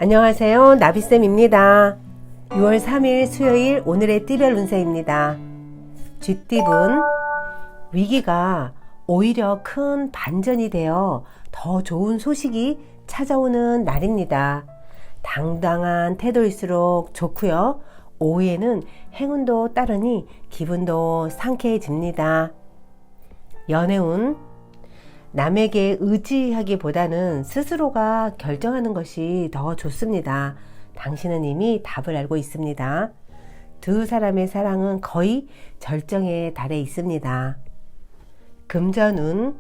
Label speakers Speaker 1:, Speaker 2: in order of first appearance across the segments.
Speaker 1: 안녕하세요. 나비쌤입니다. 6월 3일 수요일 오늘의 띠별 운세입니다. 쥐띠분 위기가 오히려 큰 반전이 되어 더 좋은 소식이 찾아오는 날입니다. 당당한 태도일수록 좋고요. 오후에는 행운도 따르니 기분도 상쾌해집니다. 연애운 남에게 의지하기보다는 스스로가 결정하는 것이 더 좋습니다. 당신은 이미 답을 알고 있습니다. 두 사람의 사랑은 거의 절정에 달해 있습니다. 금전운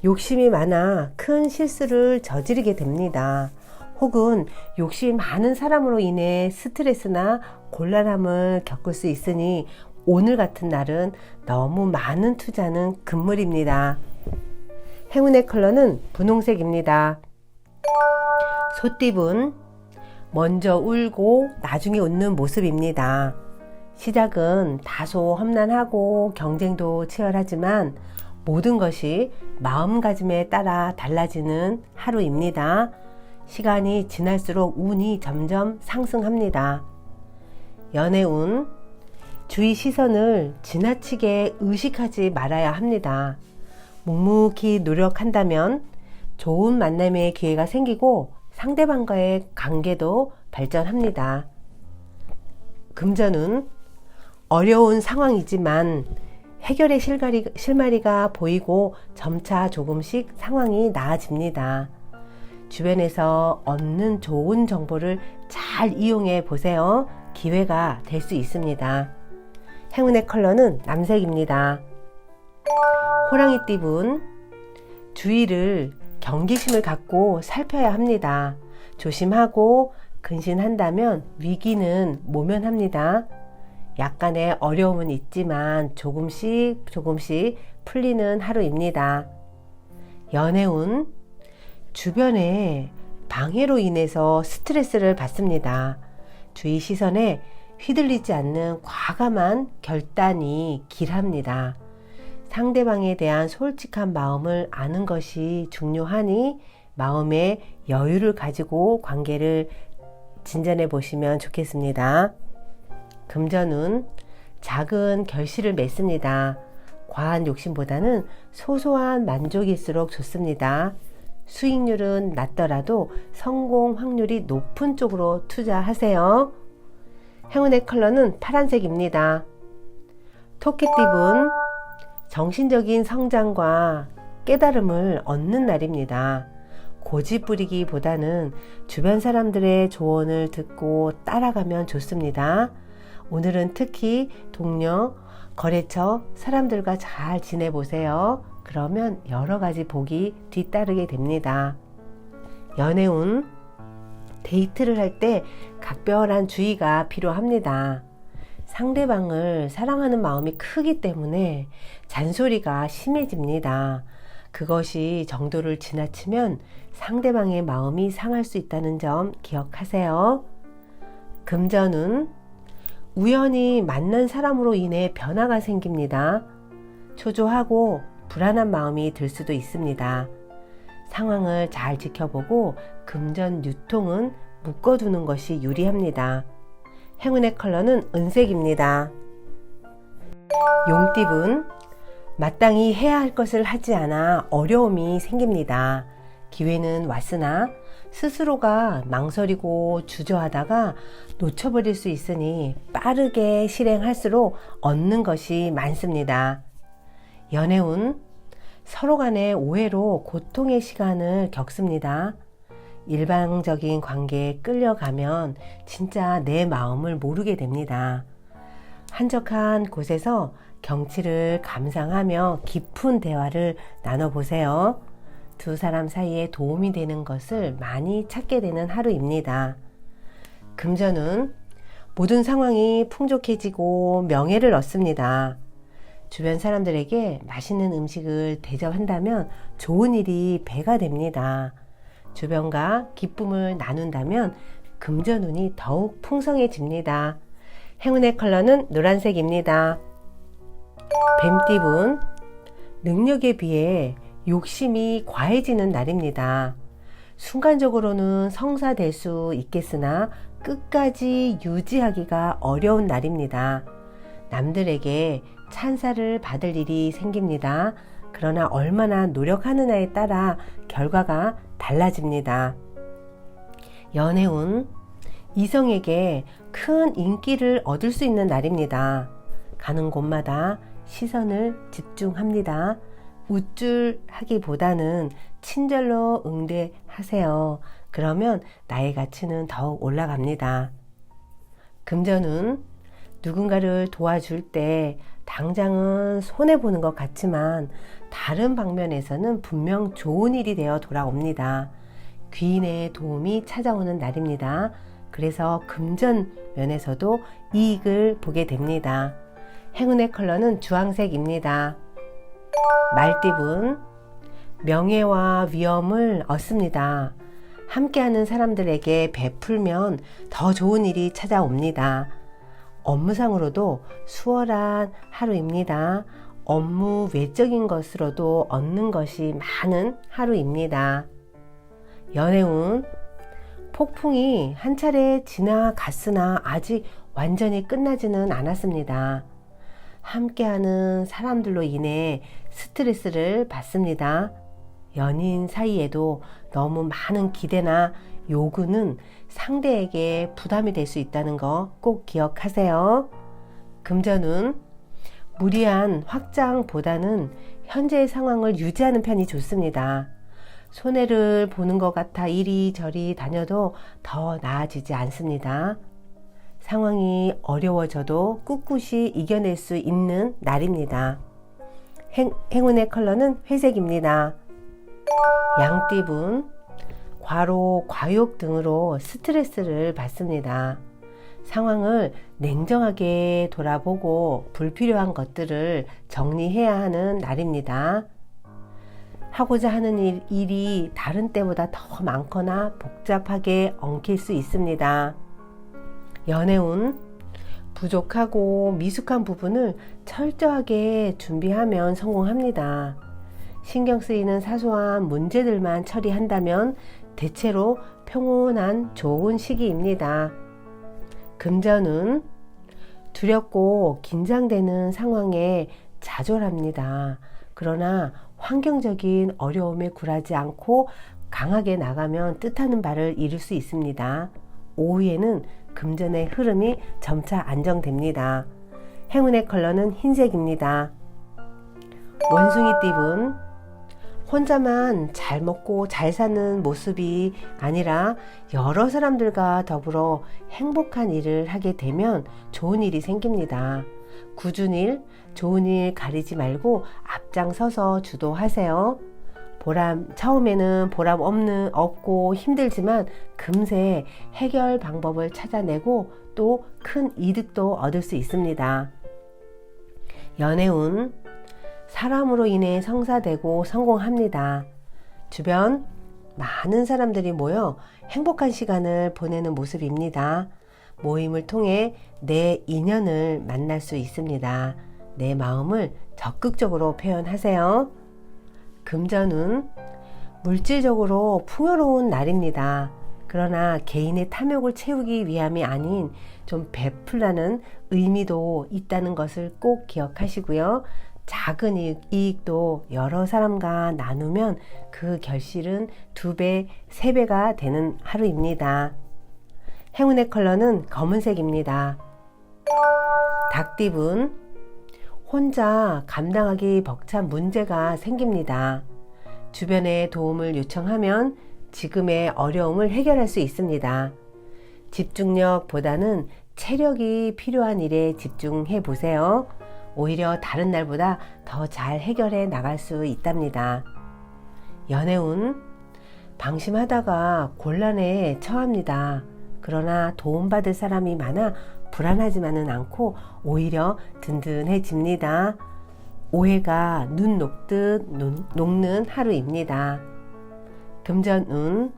Speaker 1: 욕심이 많아 큰 실수를 저지르게 됩니다. 혹은 욕심이 많은 사람으로 인해 스트레스나 곤란함을 겪을 수 있으니 오늘 같은 날은 너무 많은 투자는 금물입니다. 행운의 컬러는 분홍색입니다. 소띠분 먼저 울고 나중에 웃는 모습입니다. 시작은 다소 험난하고 경쟁도 치열하지만 모든 것이 마음가짐에 따라 달라지는 하루입니다. 시간이 지날수록 운이 점점 상승합니다. 연애운 주위 시선을 지나치게 의식하지 말아야 합니다. 묵묵히 노력한다면 좋은 만남의 기회가 생기고 상대방과의 관계도 발전합니다. 금전운 어려운 상황이지만 해결의 실마리가 보이고 점차 조금씩 상황이 나아집니다. 주변에서 얻는 좋은 정보를 잘 이용해 보세요. 기회가 될 수 있습니다. 행운의 컬러는 남색입니다. 호랑이띠분 주위를 경계심을 갖고 살펴야 합니다. 조심하고 근신한다면 위기는 모면합니다. 약간의 어려움은 있지만 조금씩 풀리는 하루입니다. 연애운 주변의 방해로 인해서 스트레스를 받습니다. 주위 시선에 휘둘리지 않는 과감한 결단이 길합니다. 상대방에 대한 솔직한 마음을 아는 것이 중요하니 마음의 여유를 가지고 관계를 진전해 보시면 좋겠습니다. 금전운 작은 결실을 맺습니다. 과한 욕심보다는 소소한 만족일수록 좋습니다. 수익률은 낮더라도 성공 확률이 높은 쪽으로 투자하세요. 행운의 컬러는 파란색입니다. 토끼띠분 정신적인 성장과 깨달음을 얻는 날입니다. 고집 부리기보다는 주변 사람들의 조언을 듣고 따라가면 좋습니다. 오늘은 특히 동료, 거래처 사람들과 잘 지내보세요. 그러면 여러 가지 복이 뒤따르게 됩니다. 연애운 데이트를 할 때 각별한 주의가 필요합니다. 상대방을 사랑하는 마음이 크기 때문에 잔소리가 심해집니다. 그것이 정도를 지나치면 상대방의 마음이 상할 수 있다는 점 기억하세요. 금전운 우연히 만난 사람으로 인해 변화가 생깁니다. 초조하고 불안한 마음이 들 수도 있습니다. 상황을 잘 지켜보고 금전 유통은 묶어두는 것이 유리합니다. 행운의 컬러는 은색입니다. 용띠분 마땅히 해야 할 것을 하지 않아 어려움이 생깁니다. 기회는 왔으나 스스로가 망설이고 주저하다가 놓쳐버릴 수 있으니 빠르게 실행할수록 얻는 것이 많습니다. 연애운 서로 간의 오해로 고통의 시간을 겪습니다. 일방적인 관계에 끌려가면 진짜 내 마음을 모르게 됩니다. 한적한 곳에서 경치를 감상하며 깊은 대화를 나눠보세요. 두 사람 사이에 도움이 되는 것을 많이 찾게 되는 하루입니다. 금전운 모든 상황이 풍족해지고 명예를 얻습니다. 주변 사람들에게 맛있는 음식을 대접한다면 좋은 일이 배가 됩니다. 주변과 기쁨을 나눈다면 금전운이 더욱 풍성해집니다. 행운의 컬러는 노란색입니다. 뱀띠분 능력에 비해 욕심이 과해지는 날입니다. 순간적으로는 성사될 수 있겠으나 끝까지 유지하기가 어려운 날입니다. 남들에게 찬사를 받을 일이 생깁니다. 그러나 얼마나 노력하느냐에 따라 결과가 달라집니다. 연애운, 이성에게 큰 인기를 얻을 수 있는 날입니다. 가는 곳마다 시선을 집중합니다. 우쭐하기보다는 친절로 응대하세요. 그러면 나의 가치는 더욱 올라갑니다. 금전운, 누군가를 도와줄 때 당장은 손해보는 것 같지만 다른 방면에서는 분명 좋은 일이 되어 돌아옵니다. 귀인의 도움이 찾아오는 날입니다. 그래서 금전 면에서도 이익을 보게 됩니다. 행운의 컬러는 주황색입니다. 말띠분, 명예와 위엄을 얻습니다. 함께하는 사람들에게 베풀면 더 좋은 일이 찾아옵니다. 업무상으로도 수월한 하루입니다. 업무 외적인 것으로도 얻는 것이 많은 하루입니다. 연애운, 폭풍이 한 차례 지나갔으나 아직 완전히 끝나지는 않았습니다. 함께하는 사람들로 인해 스트레스를 받습니다. 연인 사이에도 너무 많은 기대나 요구는 상대에게 부담이 될 수 있다는 거 꼭 기억하세요. 금전운, 무리한 확장보다는 현재의 상황을 유지하는 편이 좋습니다. 손해를 보는 것 같아 이리저리 다녀도 더 나아지지 않습니다. 상황이 어려워져도 꿋꿋이 이겨낼 수 있는 날입니다. 행운의 컬러는 회색입니다. 양띠분, 과로, 과욕 등으로 스트레스를 받습니다. 상황을 냉정하게 돌아보고 불필요한 것들을 정리해야 하는 날입니다. 하고자 하는 일이 다른 때보다 더 많거나 복잡하게 엉킬 수 있습니다. 연애운, 부족하고 미숙한 부분을 철저하게 준비하면 성공합니다. 신경 쓰이는 사소한 문제들만 처리한다면 대체로 평온한 좋은 시기입니다. 금전운, 두렵고 긴장되는 상황에 좌절합니다. 그러나 환경적인 어려움에 굴하지 않고 강하게 나가면 뜻하는 바를 이룰 수 있습니다. 오후에는 금전의 흐름이 점차 안정됩니다. 행운의 컬러는 흰색입니다. 원숭이띠분, 혼자만 잘 먹고 잘 사는 모습이 아니라 여러 사람들과 더불어 행복한 일을 하게 되면 좋은 일이 생깁니다. 굳은 일, 좋은 일 가리지 말고 앞장서서 주도하세요. 처음에는 보람 없고 힘들지만 금세 해결 방법을 찾아내고 또 큰 이득도 얻을 수 있습니다. 연애운, 사람으로 인해 성사되고 성공합니다. 주변 많은 사람들이 모여 행복한 시간을 보내는 모습입니다. 모임을 통해 내 인연을 만날 수 있습니다. 내 마음을 적극적으로 표현하세요. 금전운, 물질적으로 풍요로운 날입니다. 그러나 개인의 탐욕을 채우기 위함이 아닌 좀 베풀라는 의미도 있다는 것을 꼭 기억하시고요. 작은 이익도 여러 사람과 나누면 그 결실은 2배, 3배가 되는 하루입니다. 행운의 컬러는 검은색입니다. 닭띠분, 혼자 감당하기 벅찬 문제가 생깁니다. 주변의 도움을 요청하면 지금의 어려움을 해결할 수 있습니다. 집중력보다는 체력이 필요한 일에 집중해 보세요. 오히려 다른 날보다 더 잘 해결해 나갈 수 있답니다. 연애운, 방심하다가 곤란에 처합니다. 그러나 도움받을 사람이 많아 불안하지만은 않고 오히려 든든해집니다. 오해가 눈 녹듯 녹는 하루입니다. 금전운,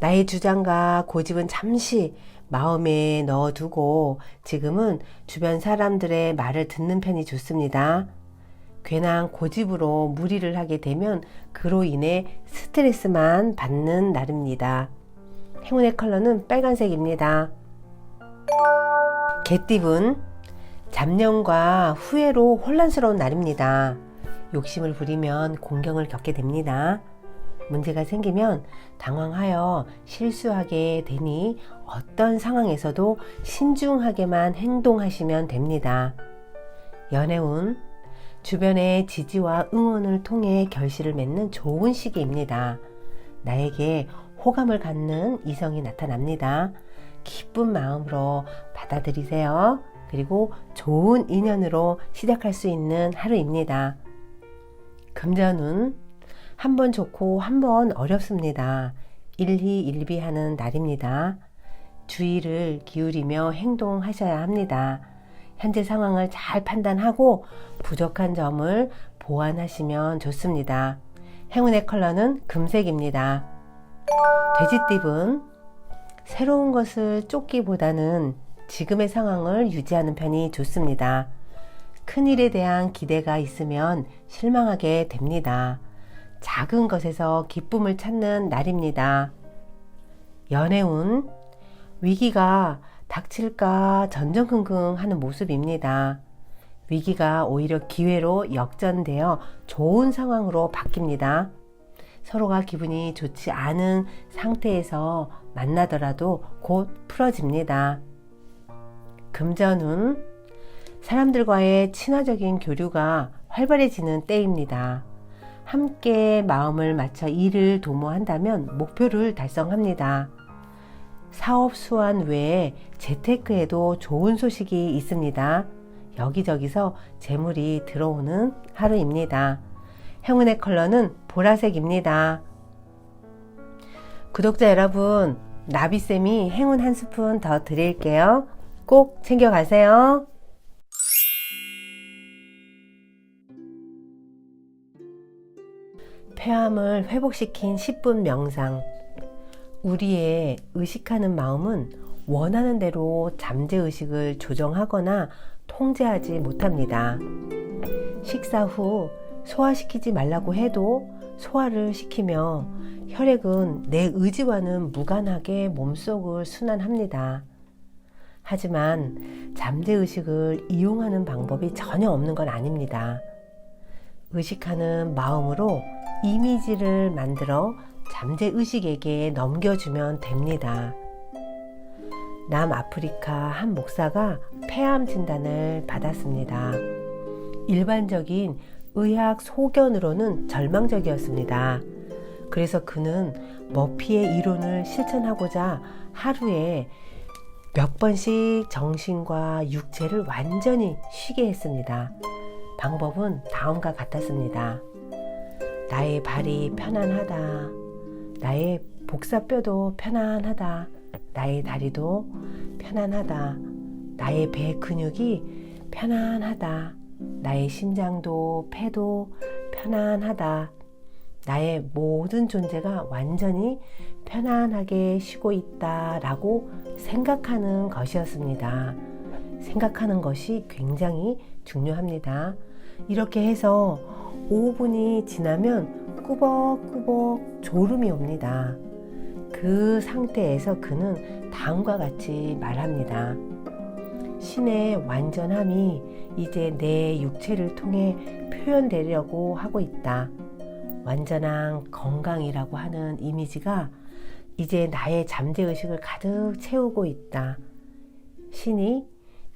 Speaker 1: 나의 주장과 고집은 잠시 마음에 넣어두고 지금은 주변 사람들의 말을 듣는 편이 좋습니다. 괜한 고집으로 무리를 하게 되면 그로 인해 스트레스만 받는 날입니다. 행운의 컬러는 빨간색입니다. 개띠분, 잡념과 후회로 혼란스러운 날입니다. 욕심을 부리면 공경을 겪게 됩니다. 문제가 생기면 당황하여 실수하게 되니 어떤 상황에서도 신중하게만 행동하시면 됩니다. 연애운, 주변의 지지와 응원을 통해 결실을 맺는 좋은 시기입니다. 나에게 호감을 갖는 이성이 나타납니다. 기쁜 마음으로 받아들이세요. 그리고 좋은 인연으로 시작할 수 있는 하루입니다. 금전운, 한 번 좋고 한 번 어렵습니다. 일희일비하는 날입니다. 주의를 기울이며 행동하셔야 합니다. 현재 상황을 잘 판단하고 부족한 점을 보완하시면 좋습니다. 행운의 컬러는 금색입니다. 돼지띠분, 새로운 것을 쫓기보다는 지금의 상황을 유지하는 편이 좋습니다. 큰일에 대한 기대가 있으면 실망하게 됩니다. 작은 것에서 기쁨을 찾는 날입니다. 연애운, 위기가 닥칠까 전전긍긍하는 모습입니다. 위기가 오히려 기회로 역전되어 좋은 상황으로 바뀝니다. 서로가 기분이 좋지 않은 상태에서 만나더라도 곧 풀어집니다. 금전운, 사람들과의 친화적인 교류가 활발해지는 때입니다. 함께 마음을 맞춰 일을 도모한다면 목표를 달성합니다. 사업 수완 외에 재테크에도 좋은 소식이 있습니다. 여기저기서 재물이 들어오는 하루입니다. 행운의 컬러는 보라색입니다. 구독자 여러분, 나비쌤이 행운 한 스푼 더 드릴게요. 꼭 챙겨가세요. 폐암을 회복시킨 10분 명상. 우리의 의식하는 마음은 원하는 대로 잠재의식을 조정하거나 통제하지 못합니다. 식사 후 소화시키지 말라고 해도 소화를 시키며 혈액은 내 의지와는 무관하게 몸속을 순환합니다. 하지만 잠재의식을 이용하는 방법이 전혀 없는 건 아닙니다. 의식하는 마음으로 이미지를 만들어 잠재의식에게 넘겨주면 됩니다. 남아프리카 한 목사가 폐암 진단을 받았습니다. 일반적인 의학 소견으로는 절망적이었습니다. 그래서 그는 머피의 이론을 실천하고자 하루에 몇 번씩 정신과 육체를 완전히 쉬게 했습니다. 방법은 다음과 같았습니다. 나의 발이 편안하다. 나의 복사뼈도 편안하다. 나의 다리도 편안하다. 나의 배 근육이 편안하다. 나의 심장도 폐도 편안하다. 나의 모든 존재가 완전히 편안하게 쉬고 있다 라고 생각하는 것이었습니다. 생각하는 것이 굉장히 중요합니다. 이렇게 해서 5분이 지나면 꾸벅꾸벅 졸음이 옵니다. 그 상태에서 그는 다음과 같이 말합니다. 신의 완전함이 이제 내 육체를 통해 표현되려고 하고 있다. 완전한 건강이라고 하는 이미지가 이제 나의 잠재의식을 가득 채우고 있다. 신이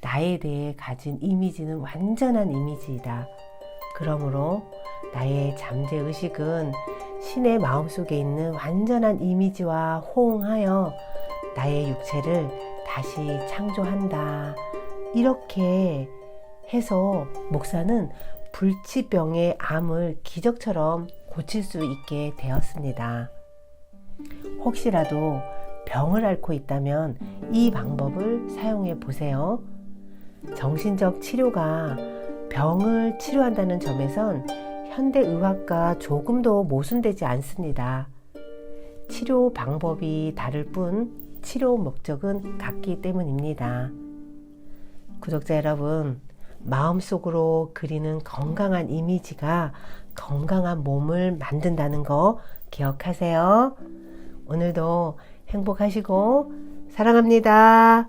Speaker 1: 나에 대해 가진 이미지는 완전한 이미지이다. 그러므로 나의 잠재의식은 신의 마음속에 있는 완전한 이미지와 호응하여 나의 육체를 다시 창조한다. 이렇게 해서 목사는 불치병의 암을 기적처럼 고칠 수 있게 되었습니다. 혹시라도 병을 앓고 있다면 이 방법을 사용해 보세요. 정신적 치료가 병을 치료한다는 점에선 현대의학과 조금도 모순되지 않습니다. 치료 방법이 다를 뿐 치료 목적은 같기 때문입니다. 구독자 여러분, 마음속으로 그리는 건강한 이미지가 건강한 몸을 만든다는 거 기억하세요. 오늘도 행복하시고 사랑합니다.